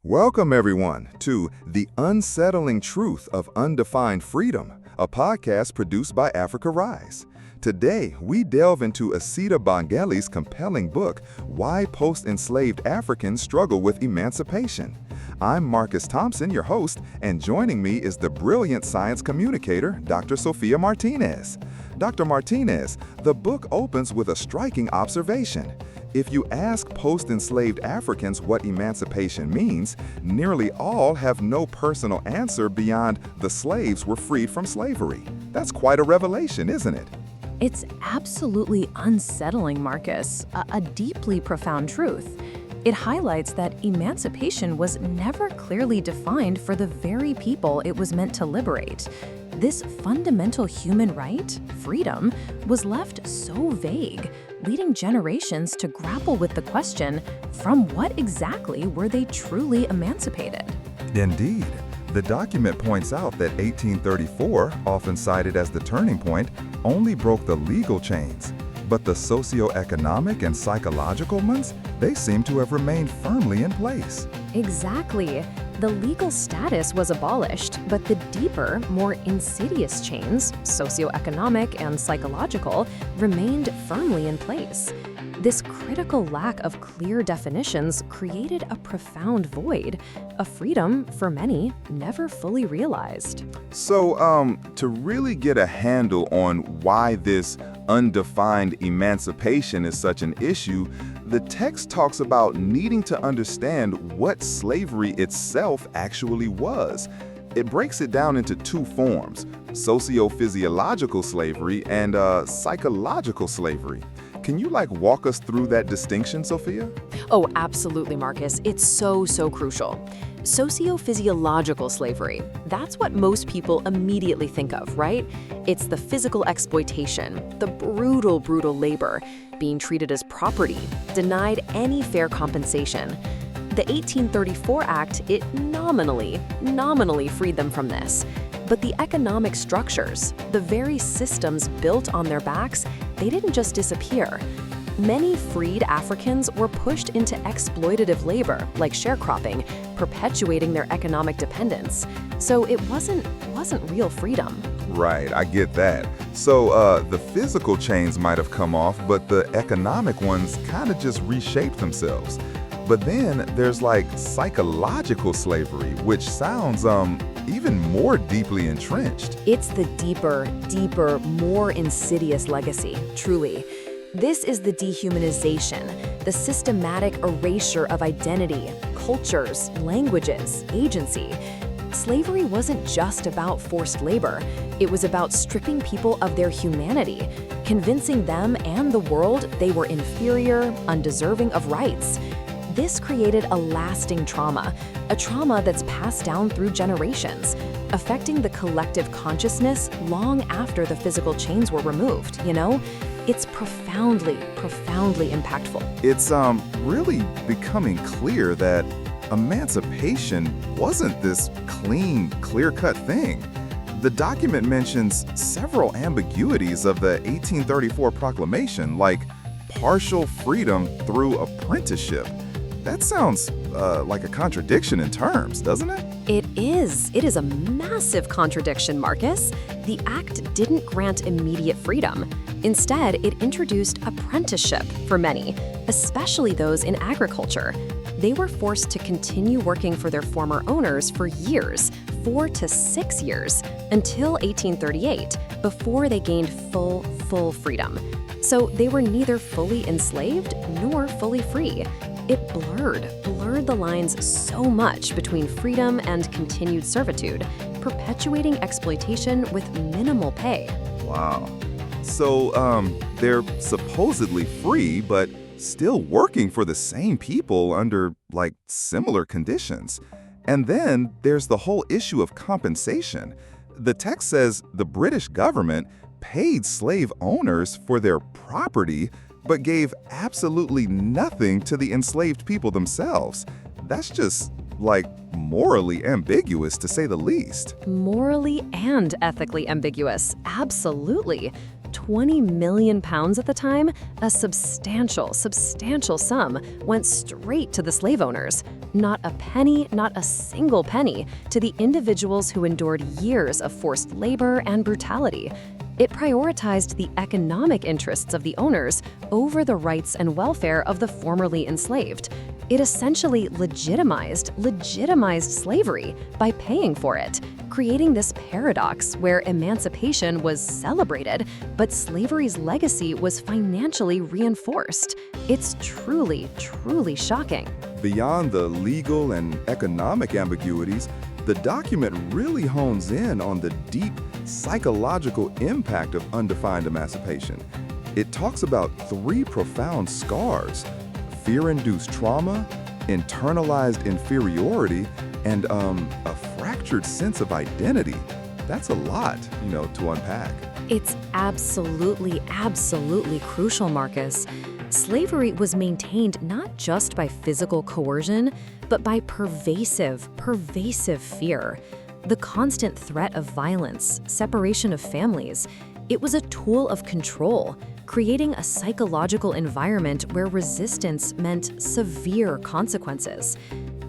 Welcome, everyone, to The Unsettling Truth of Undefined Freedom, a podcast produced by Africa Rise. Today, we delve into Asita Bangeli's compelling book, Why Post-Enslaved Africans Struggle with Emancipation. I'm Marcus Thompson, your host, and joining me is the brilliant science communicator, Dr. Sophia Martinez. Dr. Martinez, the book opens with a striking observation. If you ask post-enslaved Africans what emancipation means, nearly all have no personal answer beyond the slaves were freed from slavery. That's quite a revelation, isn't it? It's absolutely unsettling, Marcus, a deeply profound truth. It highlights that emancipation was never clearly defined for the very people it was meant to liberate. This fundamental human right, freedom, was left so vague, leading generations to grapple with the question, from what exactly were they truly emancipated? Indeed. The document points out that 1834, often cited as the turning point, only broke the legal chains. But the socioeconomic and psychological ones, they seem to have remained firmly in place. Exactly. The legal status was abolished, but the deeper, more insidious chains, socioeconomic and psychological, remained firmly in place. This critical lack of clear definitions created a profound void, a freedom, for many, never fully realized. So, to really get a handle on why this undefined emancipation is such an issue, the text talks about needing to understand what slavery itself actually was. It breaks it down into two forms, socio-physiological slavery and psychological slavery. Can you walk us through that distinction, Sophia? Oh, absolutely, Marcus. It's so crucial. Socio-physiological slavery, that's what most people immediately think of, right? It's the physical exploitation, the brutal labor, being treated as property, denied any fair compensation. The 1834 Act, it nominally freed them from this. But the economic structures, the very systems built on their backs, they didn't just disappear. Many freed Africans were pushed into exploitative labor, like sharecropping, perpetuating their economic dependence. So it wasn't real freedom. Right, I get that. So the physical chains might have come off, but the economic ones kind of just reshaped themselves. But then there's psychological slavery, which sounds even more deeply entrenched. It's the deeper, more insidious legacy, truly. This is the dehumanization, the systematic erasure of identity, cultures, languages, agency. Slavery wasn't just about forced labor. It was about stripping people of their humanity, convincing them and the world they were inferior, undeserving of rights. This created a lasting trauma, a trauma that's passed down through generations, affecting the collective consciousness long after the physical chains were removed, It's profoundly impactful. It's really becoming clear that emancipation wasn't this clean, clear-cut thing. The document mentions several ambiguities of the 1834 proclamation, like partial freedom through apprenticeship. That sounds like a contradiction in terms, doesn't it? It is a massive contradiction, Marcus. The act didn't grant immediate freedom. Instead, it introduced apprenticeship for many, especially those in agriculture. They were forced to continue working for their former owners for years, 4 to 6 years, until 1838, before they gained full freedom. So they were neither fully enslaved nor fully free. It blurred the lines so much between freedom and continued servitude, perpetuating exploitation with minimal pay. Wow. So, they're supposedly free, but still working for the same people under, similar conditions. And then there's the whole issue of compensation. The text says the British government paid slave owners for their property, but gave absolutely nothing to the enslaved people themselves. That's just, morally ambiguous, to say the least. Morally and ethically ambiguous, absolutely. 20 million pounds at the time, a substantial sum went straight to the slave owners. Not a penny, not a single penny, to the individuals who endured years of forced labor and brutality. It prioritized the economic interests of the owners over the rights and welfare of the formerly enslaved. It essentially legitimized slavery by paying for it, creating this paradox where emancipation was celebrated, but slavery's legacy was financially reinforced. It's truly shocking. Beyond the legal and economic ambiguities, the document really hones in on the deep psychological impact of undefined emancipation. It talks about 3 profound scars: fear-induced trauma, internalized inferiority, and a fractured sense of identity. That's a lot, to unpack. It's absolutely crucial, Marcus. Slavery was maintained not just by physical coercion, but by pervasive fear. The constant threat of violence, separation of families. It was a tool of control, creating a psychological environment where resistance meant severe consequences.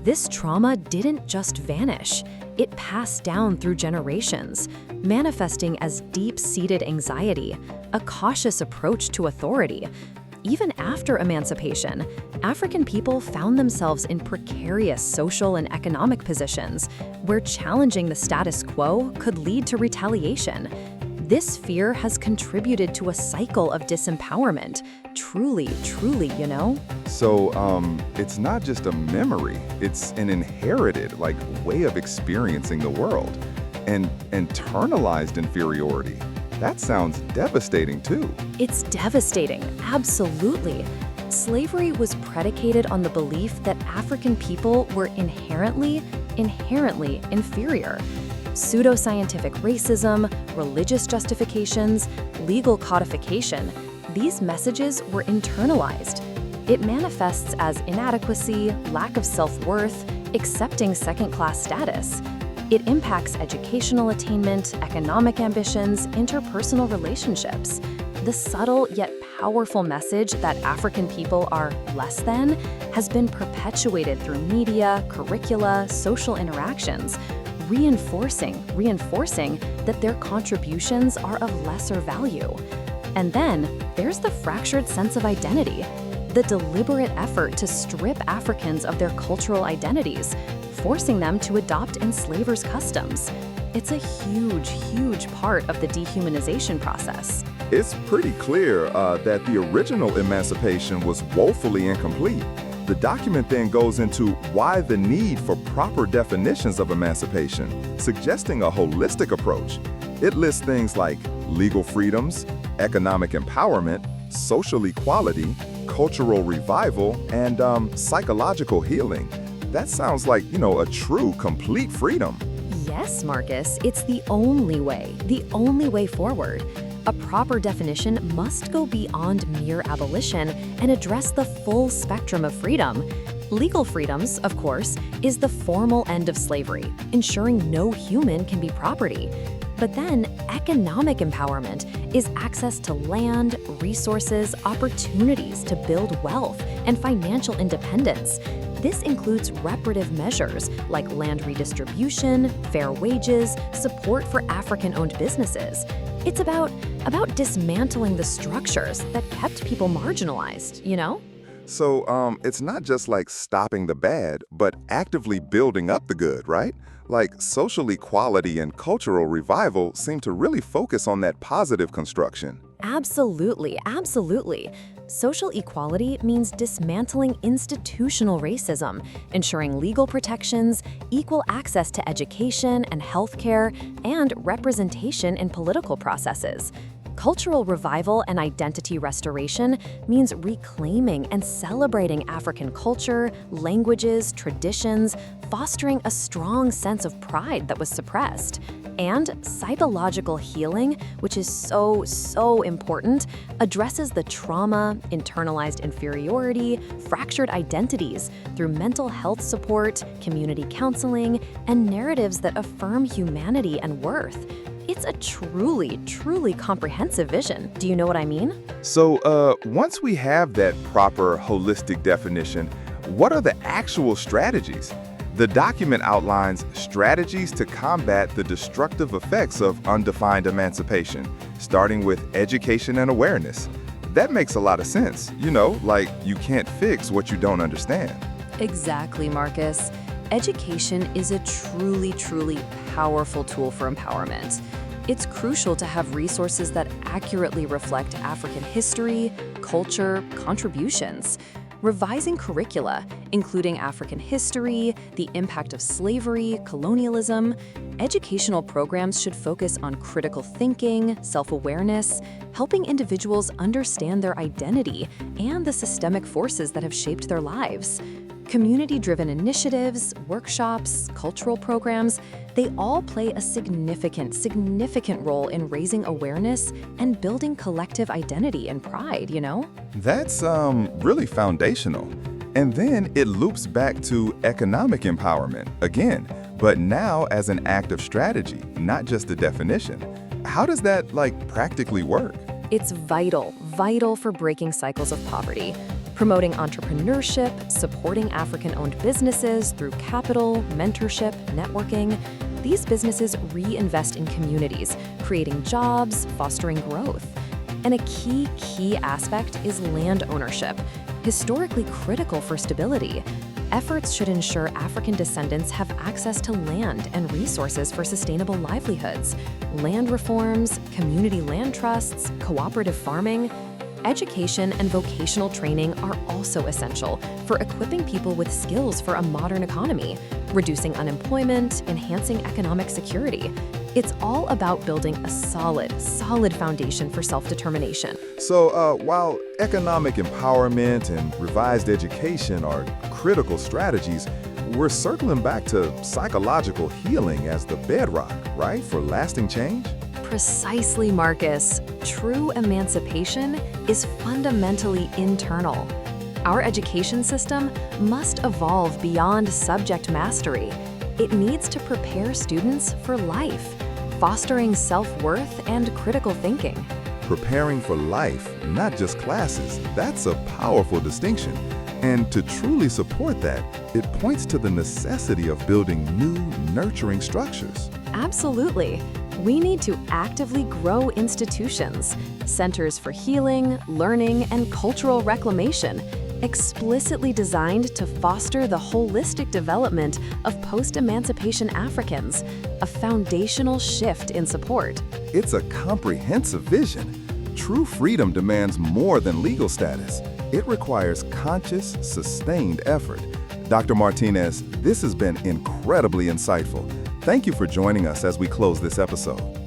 This trauma didn't just vanish. It passed down through generations, manifesting as deep-seated anxiety, a cautious approach to authority. Even after emancipation, African people found themselves in precarious social and economic positions where challenging the status quo could lead to retaliation. This fear has contributed to a cycle of disempowerment. Truly. So, it's not just a memory, it's an inherited, way of experiencing the world. And internalized inferiority. That sounds devastating, too. It's devastating, absolutely. Slavery was predicated on the belief that African people were inherently inferior. Pseudoscientific racism, religious justifications, legal codification, these messages were internalized. It manifests as inadequacy, lack of self-worth, accepting second-class status. It impacts educational attainment, economic ambitions, interpersonal relationships. The subtle yet powerful message that African people are less than has been perpetuated through media, curricula, social interactions, reinforcing that their contributions are of lesser value. And then there's the fractured sense of identity, the deliberate effort to strip Africans of their cultural identities, forcing them to adopt enslavers' customs. It's a huge part of the dehumanization process. It's pretty clear that the original emancipation was woefully incomplete. The document then goes into why the need for proper definitions of emancipation, suggesting a holistic approach. It lists things like legal freedoms, economic empowerment, social equality, cultural revival, and psychological healing. That sounds like, a true, complete freedom. Yes, Marcus, it's the only way forward. A proper definition must go beyond mere abolition and address the full spectrum of freedom. Legal freedoms, of course, is the formal end of slavery, ensuring no human can be property. But then, economic empowerment is access to land, resources, opportunities to build wealth, and financial independence. This includes reparative measures like land redistribution, fair wages, support for African-owned businesses. It's about dismantling the structures that kept people marginalized, So, it's not just like stopping the bad, but actively building up the good, right? Like social equality and cultural revival seem to really focus on that positive construction. Absolutely. Social equality means dismantling institutional racism, ensuring legal protections, equal access to education and healthcare, and representation in political processes. Cultural revival and identity restoration means reclaiming and celebrating African culture, languages, traditions, fostering a strong sense of pride that was suppressed. And psychological healing, which is so important, addresses the trauma, internalized inferiority, fractured identities through mental health support, community counseling, and narratives that affirm humanity and worth. It's a truly, truly comprehensive vision. Do you know what I mean? So, once we have that proper holistic definition, what are the actual strategies? The document outlines strategies to combat the destructive effects of undefined emancipation, starting with education and awareness. That makes a lot of sense. Like you can't fix what you don't understand. Exactly, Marcus. Education is a truly, truly powerful tool for empowerment. It's crucial to have resources that accurately reflect African history, culture, contributions. Revising curricula, including African history, the impact of slavery, colonialism, educational programs should focus on critical thinking, self-awareness, helping individuals understand their identity and the systemic forces that have shaped their lives. Community-driven initiatives, workshops, cultural programs, they all play a significant role in raising awareness and building collective identity and pride, That's really foundational. And then it loops back to economic empowerment again, but now as an act of strategy, not just a definition. How does that practically work? It's vital for breaking cycles of poverty. Promoting entrepreneurship, supporting African-owned businesses through capital, mentorship, networking. These businesses reinvest in communities, creating jobs, fostering growth. And a key aspect is land ownership, historically critical for stability. Efforts should ensure African descendants have access to land and resources for sustainable livelihoods. Land reforms, community land trusts, cooperative farming. Education and vocational training are also essential for equipping people with skills for a modern economy, reducing unemployment, enhancing economic security. It's all about building a solid foundation for self-determination. So, while economic empowerment and revised education are critical strategies, we're circling back to psychological healing as the bedrock, right, for lasting change? Precisely, Marcus. True emancipation is fundamentally internal. Our education system must evolve beyond subject mastery. It needs to prepare students for life, fostering self-worth and critical thinking. Preparing for life, not just classes, that's a powerful distinction. And to truly support that, it points to the necessity of building new, nurturing structures. Absolutely. We need to actively grow institutions, centers for healing, learning, and cultural reclamation, explicitly designed to foster the holistic development of post-emancipation Africans, a foundational shift in support. It's a comprehensive vision. True freedom demands more than legal status. It requires conscious, sustained effort. Dr. Martinez, this has been incredibly insightful. Thank you for joining us as we close this episode.